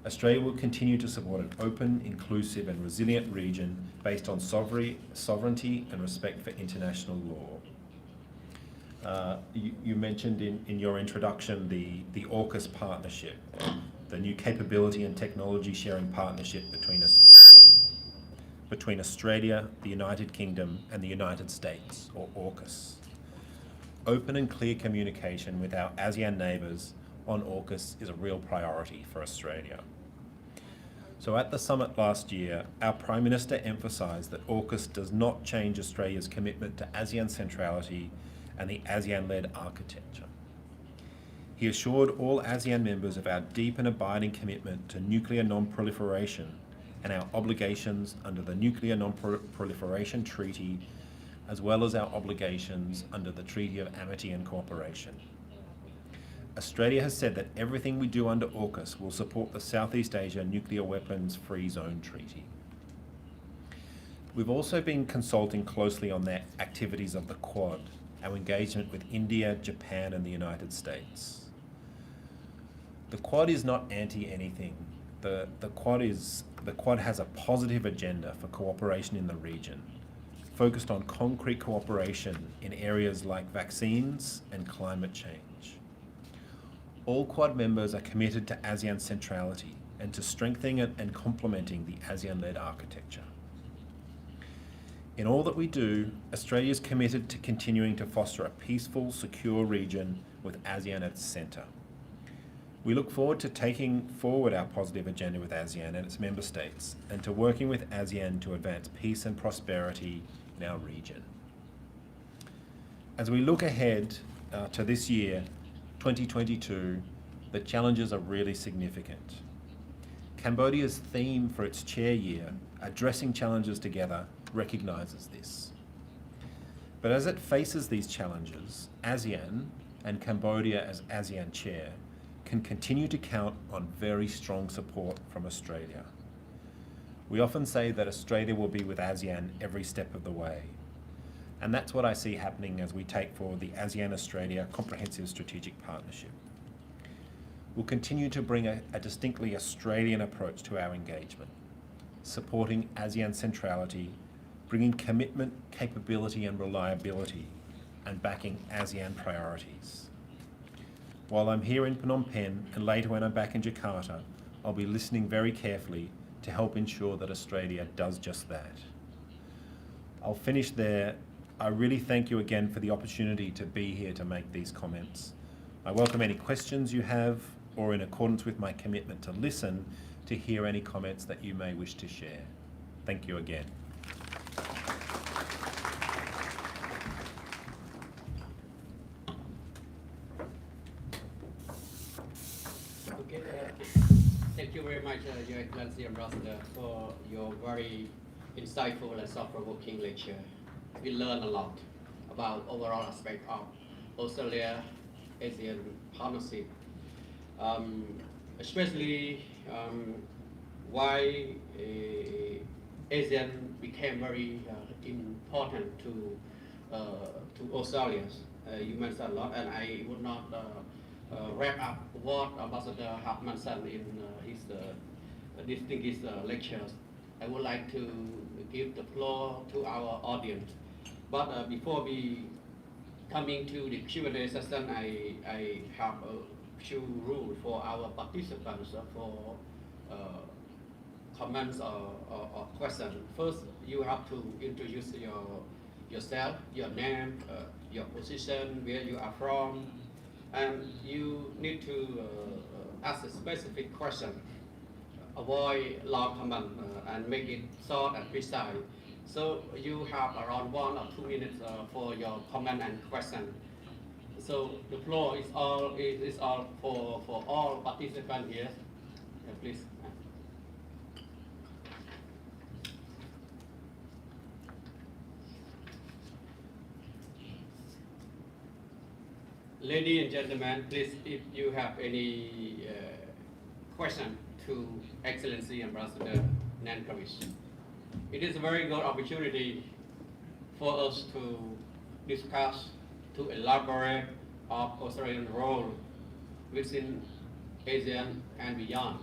Australia will continue to support an open, inclusive and resilient region based on sovereignty and respect for international law. You mentioned in your introduction the AUKUS partnership, the new capability and technology sharing partnership between Australia, the United Kingdom and the United States, or AUKUS. Open and clear communication with our ASEAN neighbours on AUKUS is a real priority for Australia. So at the summit last year, our Prime Minister emphasised that AUKUS does not change Australia's commitment to ASEAN centrality and the ASEAN-led architecture. He assured all ASEAN members of our deep and abiding commitment to nuclear non-proliferation and our obligations under the Nuclear Non-Proliferation Treaty, as well as our obligations under the Treaty of Amity and Cooperation. Australia has said that everything we do under AUKUS will support the Southeast Asia Nuclear Weapons Free Zone Treaty. We've also been consulting closely on the activities of the Quad, our engagement with India, Japan and the United States. The Quad is not anti-anything. The Quad has a positive agenda for cooperation in the region, focused on concrete cooperation in areas like vaccines and climate change. All Quad members are committed to ASEAN centrality and to strengthening and complementing the ASEAN-led architecture. In all that we do, Australia is committed to continuing to foster a peaceful, secure region with ASEAN at its centre. We look forward to taking forward our positive agenda with ASEAN and its member states, and to working with ASEAN to advance peace and prosperity in our region. As we look ahead to this year, 2022, the challenges are really significant. Cambodia's theme for its chair year, Addressing Challenges Together, recognises this. But as it faces these challenges, ASEAN, and Cambodia as ASEAN chair, can continue to count on very strong support from Australia. We often say that Australia will be with ASEAN every step of the way. And that's what I see happening as we take forward the ASEAN-Australia Comprehensive Strategic Partnership. We'll continue to bring a distinctly Australian approach to our engagement, supporting ASEAN centrality, bringing commitment, capability and reliability, and backing ASEAN priorities. While I'm here in Phnom Penh and later when I'm back in Jakarta, I'll be listening very carefully to help ensure that Australia does just that. I'll finish there. I really thank you again for the opportunity to be here to make these comments. I welcome any questions you have, or in accordance with my commitment to listen, to hear any comments that you may wish to share. Thank you again. Okay, thank you very much, Your Excellency Ambassador, for your very insightful and thought-provoking lecture. We learned a lot about overall aspect of Australia-ASEAN partnership, especially why ASEAN became very important to to Australia. You mentioned a lot, and I would not wrap up what Ambassador have mentioned in his distinguished lectures. I would like to give the floor to our audience. But before we coming to the Q&A session, I have a few rules for our participants for comments or questions. First, you have to introduce yourself, your name, your position, where you are from, and you need to ask a specific question. Avoid long comment and make it short and precise. So you have around 1 or 2 minutes for your comment and question. So the floor is all for all participants here. Please. Ladies and gentlemen, please, if you have any question to Excellency Ambassador Nankovic. It is a very good opportunity for us to discuss, to elaborate on Australian role within ASEAN and beyond.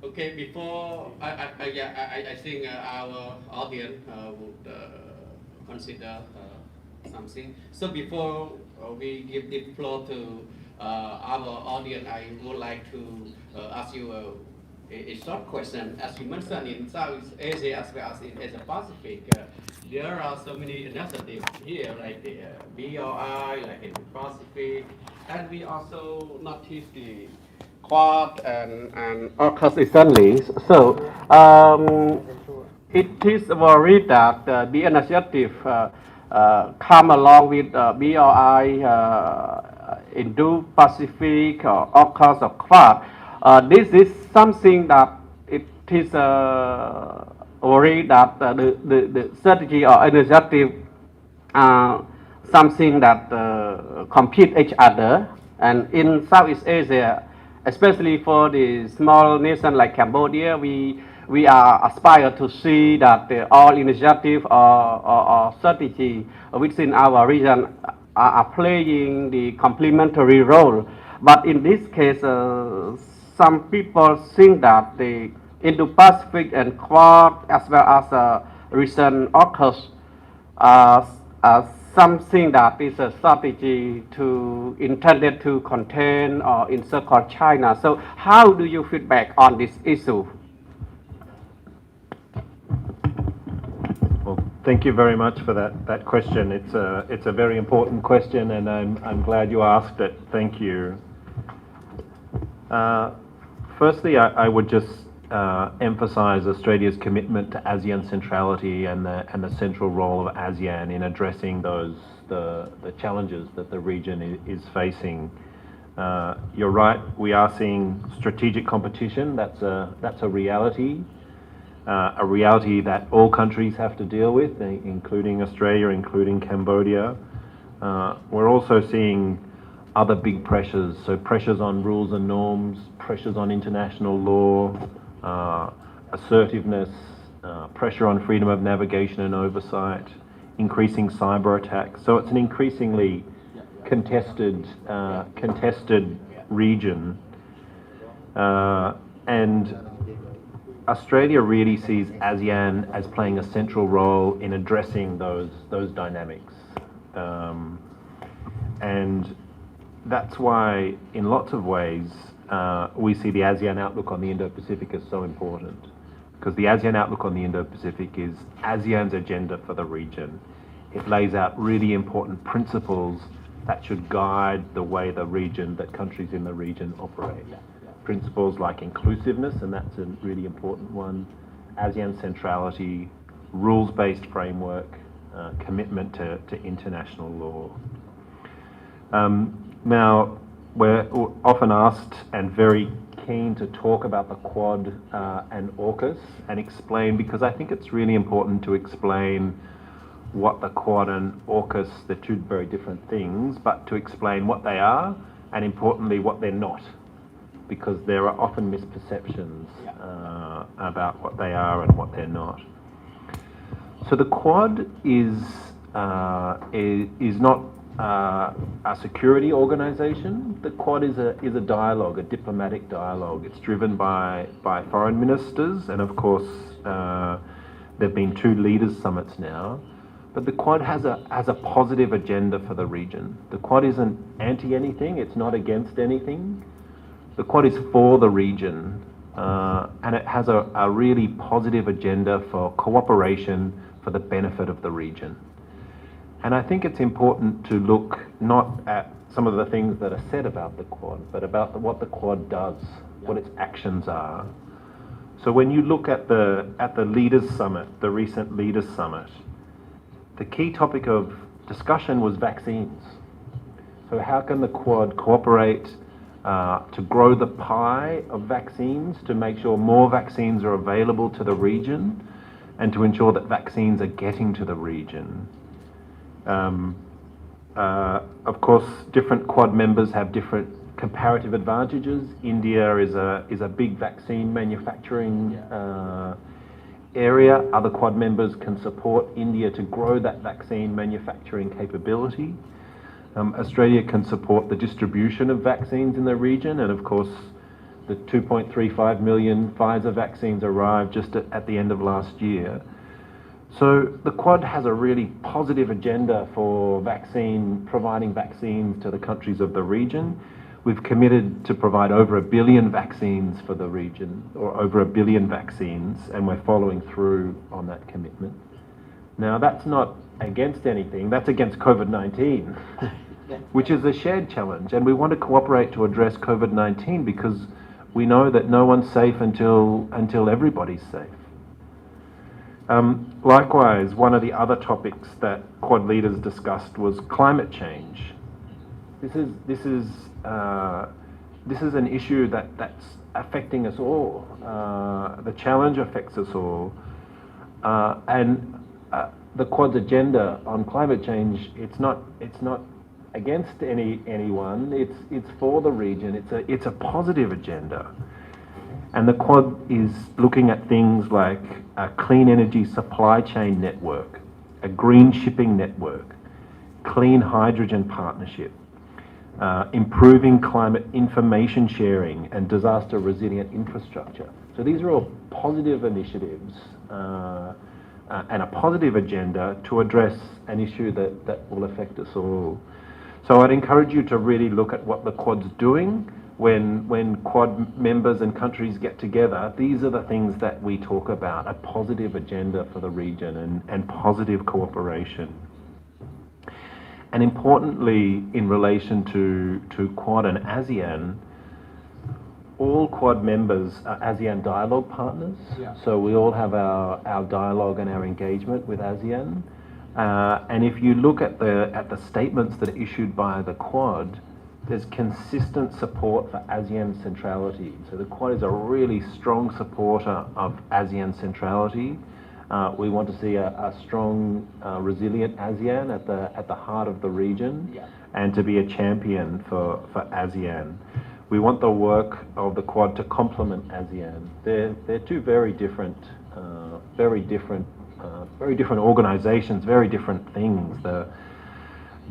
Okay, before I think our audience would consider something. So before we give the floor to our audience, I would like to ask you a short question. As you mentioned, in Southeast Asia as well as in Asia-Pacific, there are so many initiatives here, like the BRI, like in the Pacific, and we also noticed the Quad and AUKUS recently. So it is worried that the initiative come along with BRI, Indo-Pacific, or AUKUS or Quad. This is something that it is worried that the strategy or initiative something that compete each other. And in Southeast Asia, especially for the small nation like Cambodia, we are aspire to see that all initiative or strategy within our region are playing the complementary role. But in this case, some people think that the Indo-Pacific and Quad as well as recent AUKUS something that is a strategy to intended to contain or encircle China. So how do you feedback on this issue? Well, thank you very much for that question. It's a very important question, and I'm glad you asked it. Thank you. Firstly, I would just emphasize Australia's commitment to ASEAN centrality and the central role of ASEAN in addressing the challenges that the region is facing. You're right, we are seeing strategic competition. That's a reality that all countries have to deal with, including Australia, including Cambodia. We're also seeing other big pressures, so pressures on rules and norms, pressures on international law, assertiveness, pressure on freedom of navigation and oversight, increasing cyber attacks. So it's an increasingly contested region, and Australia really sees ASEAN as playing a central role in addressing those dynamics, and that's why, in lots of ways, we see the ASEAN outlook on the Indo-Pacific as so important, because the ASEAN outlook on the Indo-Pacific is ASEAN's agenda for the region. It lays out really important principles that should guide the way that countries in the region operate. Principles like inclusiveness, and that's a really important one, ASEAN centrality, rules-based framework, commitment to international law. Now, we're often asked and very keen to talk about the Quad and AUKUS and explain, because I think it's really important to explain what the Quad and AUKUS, they're two very different things, but to explain what they are and, importantly, what they're not. because there are often misperceptions about what they are and what they're not. So the Quad is not a security organisation. The Quad is a dialogue, a diplomatic dialogue. It's driven by foreign ministers, and of course there have been 2 leaders summits now. But the Quad has a positive agenda for the region. The Quad isn't anti anything. It's not against anything. The Quad is for the region, and it has a really positive agenda for cooperation for the benefit of the region. And I think it's important to look not at some of the things that are said about the Quad, but about what the Quad does, what its actions are. So when you look at the Leaders Summit, the recent Leaders Summit, the key topic of discussion was vaccines. So how can the Quad cooperate to grow the pie of vaccines, to make sure more vaccines are available to the region, and to ensure that vaccines are getting to the region? Of course, different Quad members have different comparative advantages. India is a big vaccine manufacturing area. Other Quad members can support India to grow that vaccine manufacturing capability. Australia can support the distribution of vaccines in the region, and of course the 2.35 million Pfizer vaccines arrived just at the end of last year. So the Quad has a really positive agenda for providing vaccines to the countries of the region. We've committed to provide over 1 billion vaccines for the region, or over 1 billion vaccines, and we're following through on that commitment. Now, that's not against anything, that's against COVID-19, which is a shared challenge, and we want to cooperate to address COVID-19 because we know that no one's safe until everybody's safe. Likewise, one of the other topics that Quad leaders discussed was climate change. This is an issue that's affecting us all. The challenge affects us all, and the Quad's agenda on climate change, it's not against anyone. It's for the region. It's a positive agenda. And the Quad is looking at things like a clean energy supply chain network, a green shipping network, clean hydrogen partnership, improving climate information sharing and disaster resilient infrastructure. So these are all positive initiatives and a positive agenda to address an issue that will affect us all. So I'd encourage you to really look at what the Quad's doing. When Quad members and countries get together, these are the things that we talk about: a positive agenda for the region and positive cooperation. And importantly, in relation to Quad and ASEAN, all Quad members are ASEAN dialogue partners. So we all have our dialogue and our engagement with ASEAN. And if you look at the statements that are issued by the Quad, there's consistent support for ASEAN centrality. So the Quad is a really strong supporter of ASEAN centrality. We want to see a strong, resilient ASEAN at the heart of the region, and to be a champion for ASEAN. We want the work of the Quad to complement ASEAN. They're two very different organisations, very different things.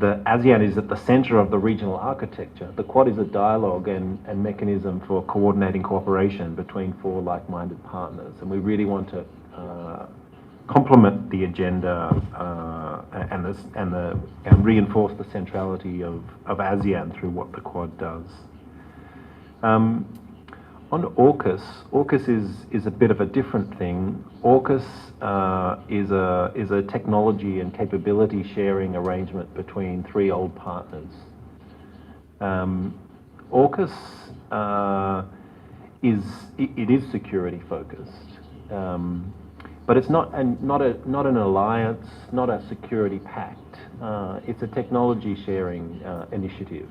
The ASEAN is at the centre of the regional architecture. The Quad is a dialogue and mechanism for coordinating cooperation between 4 like-minded partners, and we really want to complement the agenda and reinforce the centrality of ASEAN through what the Quad does. On AUKUS is a bit of a different thing. AUKUS is a technology and capability sharing arrangement between 3 old partners. AUKUS is security focused, but it's not an alliance, not a security pact. It's a technology sharing initiative,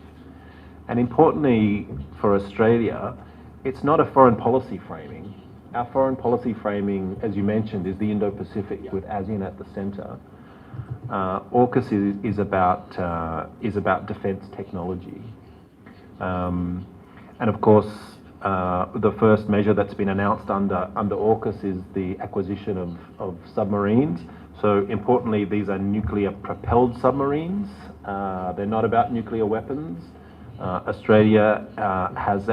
and importantly for Australia, it's not a foreign policy framing. Our foreign policy framing, as you mentioned, is the Indo-Pacific with ASEAN at the centre. AUKUS is about defence technology, and of course the first measure that's been announced under AUKUS is the acquisition of submarines. So importantly, these are nuclear-propelled submarines. They're not about nuclear weapons. Australia has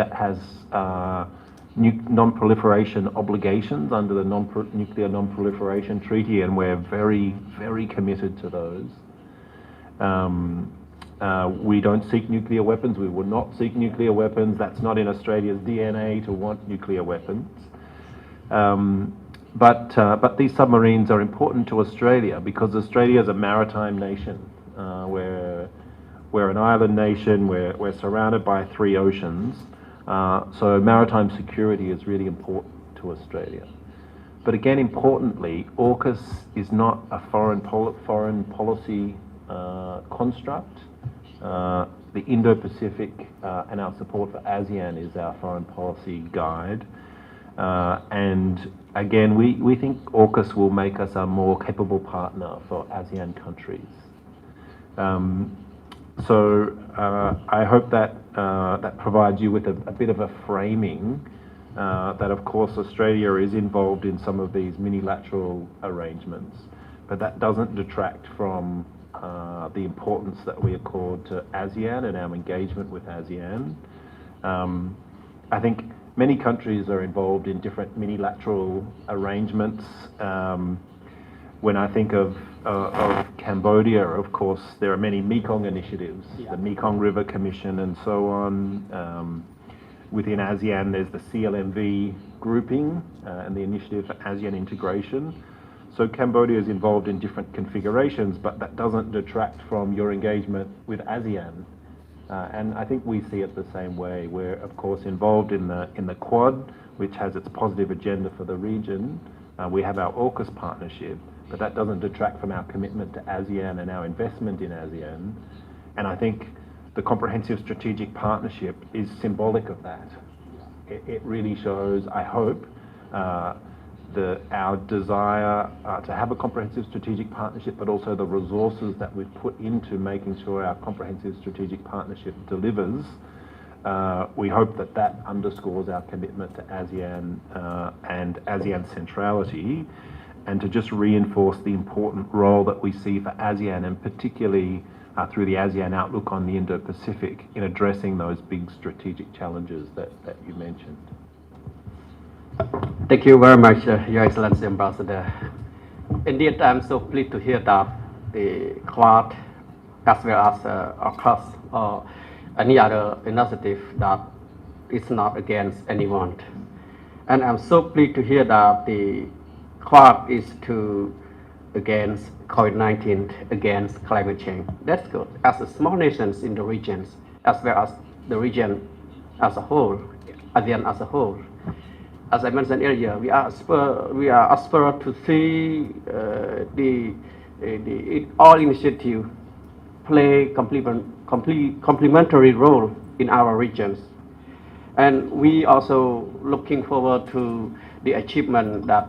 non-proliferation obligations under the Nuclear Non-Proliferation Treaty, and we're very, very committed to those. We don't seek nuclear weapons. We will not seek nuclear weapons. That's not in Australia's DNA to want nuclear weapons. But these submarines are important to Australia because Australia is a maritime nation. We're an island nation. We're surrounded by 3 oceans. So maritime security is really important to Australia. But again, importantly, AUKUS is not a foreign policy construct. The Indo-Pacific and our support for ASEAN is our foreign policy guide. And again, we think AUKUS will make us a more capable partner for ASEAN countries. So I hope that that provides you with a bit of a framing that of course Australia is involved in some of these minilateral arrangements, but that doesn't detract from the importance that we accord to ASEAN and our engagement with ASEAN. I think many countries are involved in different minilateral arrangements. When I think of Cambodia, of course, there are many Mekong initiatives, the Mekong River Commission and so on. Within ASEAN, there's the CLMV grouping and the Initiative for ASEAN Integration. So Cambodia is involved in different configurations, but that doesn't detract from your engagement with ASEAN. And I think we see it the same way. We're, of course, involved in the Quad, which has its positive agenda for the region. We have our AUKUS partnership, but that doesn't detract from our commitment to ASEAN and our investment in ASEAN. And I think the Comprehensive Strategic Partnership is symbolic of that. It really shows, I hope, our desire to have a comprehensive strategic partnership, but also the resources that we've put into making sure our comprehensive strategic partnership delivers. We hope that that underscores our commitment to ASEAN and ASEAN centrality, and to just reinforce the important role that we see for ASEAN, and particularly through the ASEAN outlook on the Indo-Pacific in addressing those big strategic challenges that you mentioned. Thank you very much, Your Excellency Ambassador. Indeed, I'm so pleased to hear that the Quad, as well as AUKUS or any other initiative that is not against anyone. And I'm so pleased to hear that the Quad is against COVID-19, against climate change. That's good. As a small nations in the regions, as well as the region as a whole, ASEAN as a whole. As I mentioned earlier, we are aspire to see all initiatives play complementary role in our regions, and we also looking forward to the achievement that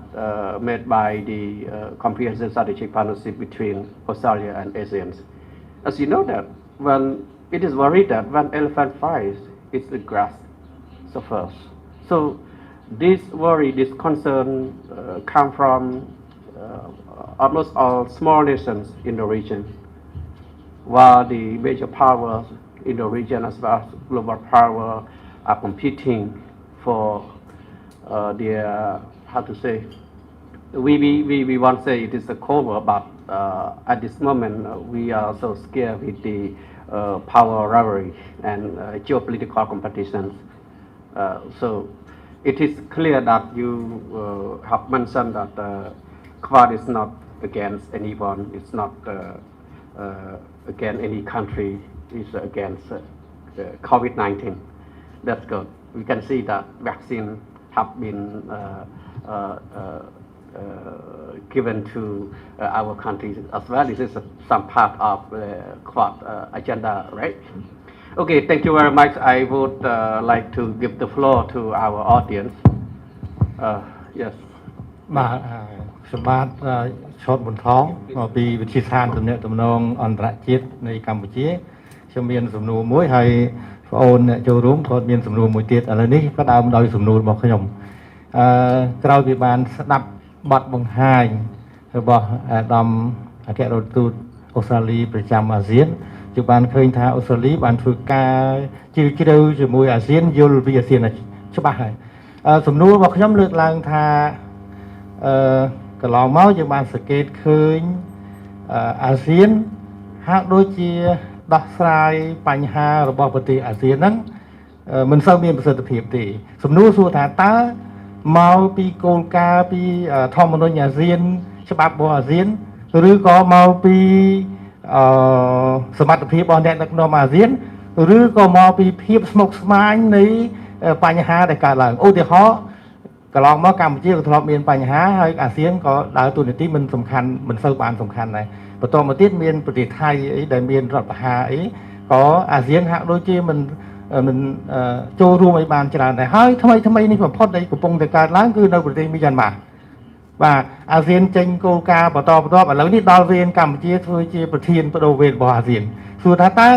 made by the Comprehensive Strategic Partnership between Australia and ASEAN. As you know that when it is worried that when elephant flies, it's the grass suffers. So this worry, this concern come from almost all small nations in the region, while the major powers in the region as well as global power are competing for their, how to say, we won't say it is a cover, but at this moment we are so scared with the power rivalry and geopolitical competitions. So it is clear that you have mentioned that Quad is not against anyone, it's not against any country, it's against COVID-19. That's good. We can see that vaccine have been given to our countries as well. This is some part of the Quad agenda, right? Okay, thank you very much. I would like to give the floor to our audience. Yes. សម្បត្តិឆោតបន្ថងពីវិទ្យាស្ថានទំនាក់ទំនងអន្តរជាតិនៃកម្ពុជា ខ្ញុំមានសំណួរមួយហើយបងអូនអ្នកចូលរួមគាត់មានសំណួរមួយទៀតឥឡូវនេះផ្ដើមដោយសំណួររបស់ខ្ញុំក្រោយពីបានស្ដាប់បទបង្ហាញរបស់អាដាមអគ្គរដ្ឋទូតអូស្ត្រាលីប្រចាំអាស៊ានគឺបានឃើញថាអូស្ត្រាលីបានធ្វើការជ្រាលជ្រៅជាមួយអាស៊ានយល់ពីអាស៊ានច្បាស់ហើយសំណួររបស់ខ្ញុំលើកឡើងថាកន្លងមកយើងបានសង្កេតឃើញអាស៊ានហាក់ដូចជាដោះស្រាយបញ្ហារបស់ប្រទេសអាស៊ានហ្នឹងមិនសូវមានប្រសិទ្ធភាពទេសំណួរសួរថាតើមកពីគោលការណ៍ពីធម្មនុញ្ញអាស៊ានច្បាប់របស់អាស៊ានឬក៏មកពីសមត្ថភាពរបស់អ្នកដឹកនាំអាស៊ានឬក៏មកពីភាពស្មុគស្មាញនៃបញ្ហាដែលកើតឡើងឧទាហរណ៍កន្លងមកកម្ពុជាក៏ធ្លាប់មានបញ្ហាហើយអាស៊ានក៏ដើរតួនាទីមិនសំខាន់មិនសូវបានសំខាន់ដែរបន្តមកទៀតមានប្រទេសថៃអីដែលមានរដ្ឋប្រហារអីក៏អាស៊ានហាក់ដូចជាមិនចូលរួមឲ្យបានច្រើនដែរហើយថ្មីនេះបំផុតដែលកំពុងតែកើតឡើងគឺនៅប្រទេសមីយ៉ាន់ម៉ាបាទអាស៊ានចេញគោលការណ៍បន្តឥឡូវនេះដល់វេនកម្ពុជាធ្វើជាប្រធានបដូវវេនរបស់អាស៊ានសួរថាតើ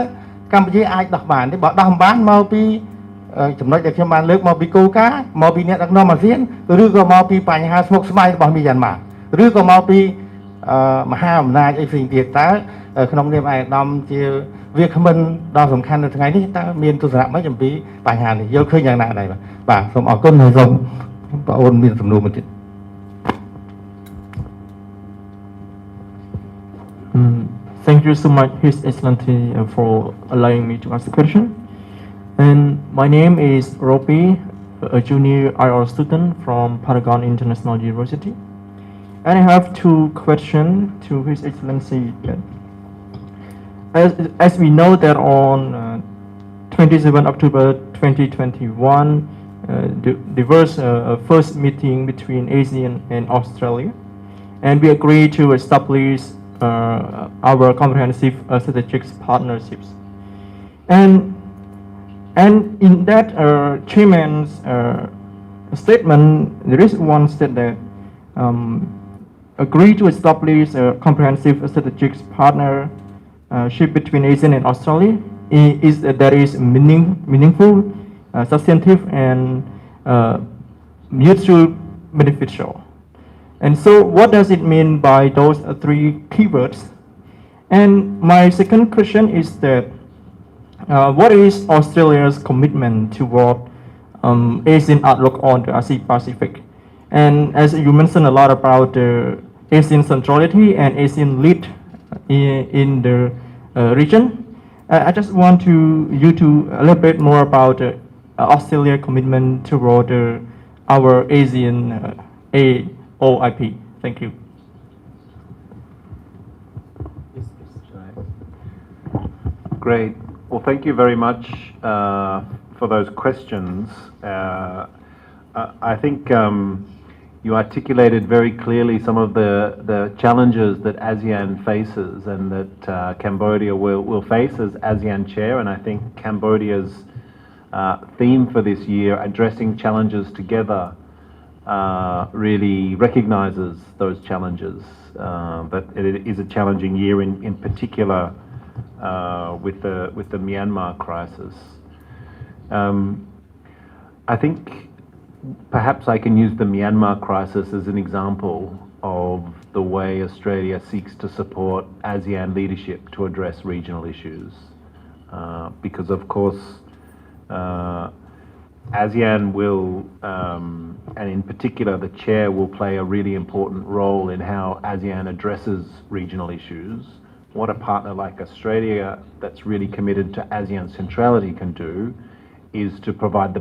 កម្ពុជាអាចដោះបានទេបើដោះមិនបានមកពីចំណុចដែលខ្ញុំបានលើកមកពីគោលការណ៍មកពីអ្នកដឹកនាំអាស៊ានឬក៏មកពីបញ្ហាស្មុគស្មាញរបស់មីយ៉ាន់ម៉ាឬក៏មកពីមហាអំណាចអីផ្សេងទៀតតើក្នុងនាមឯកឧត្តមជាវាគ្មិនដ៏សំខាន់នៅថ្ងៃនេះតើមានទស្សនៈម៉េចអំពីបញ្ហានេះយល់ឃើញយ៉ាងណាដែរបាទសូមអរគុណហើយសូមបងអូនមានសំណួរមួយទៀតThank you so much, His Excellency, for allowing me to ask the question. And my name is Ropi, a junior IR student from Paragon International University. And I have two questions to His Excellency. As we know that on 27 October 2021, there was a first meeting between ASEAN and Australia, and we agreed to establish our comprehensive strategic partnerships. And in that chairman's statement, there is one state that agree to establish a comprehensive strategic partnership between ASEAN and Australia that is meaningful, substantive, and mutually beneficial. And so what does it mean by those three keywords? And my second question is that what is Australia's commitment toward ASEAN outlook on the Asia Pacific? And as you mentioned a lot about the ASEAN centrality and ASEAN lead in the region, I just want you to elaborate more about Australia's commitment toward our ASEAN OIP. Thank you. Great. Well, thank you very much for those questions. I think you articulated very clearly some of the challenges that ASEAN faces and that Cambodia will face as ASEAN chair. And I think Cambodia's theme for this year, addressing challenges together, really recognizes those challenges. But it is a challenging year in particular with the Myanmar crisis. I think perhaps I can use the Myanmar crisis as an example of the way Australia seeks to support ASEAN leadership to address regional issues. Because of course, ASEAN will, and in particular the chair will play a really important role in how ASEAN addresses regional issues. What a partner like Australia that's really committed to ASEAN centrality can do is to provide the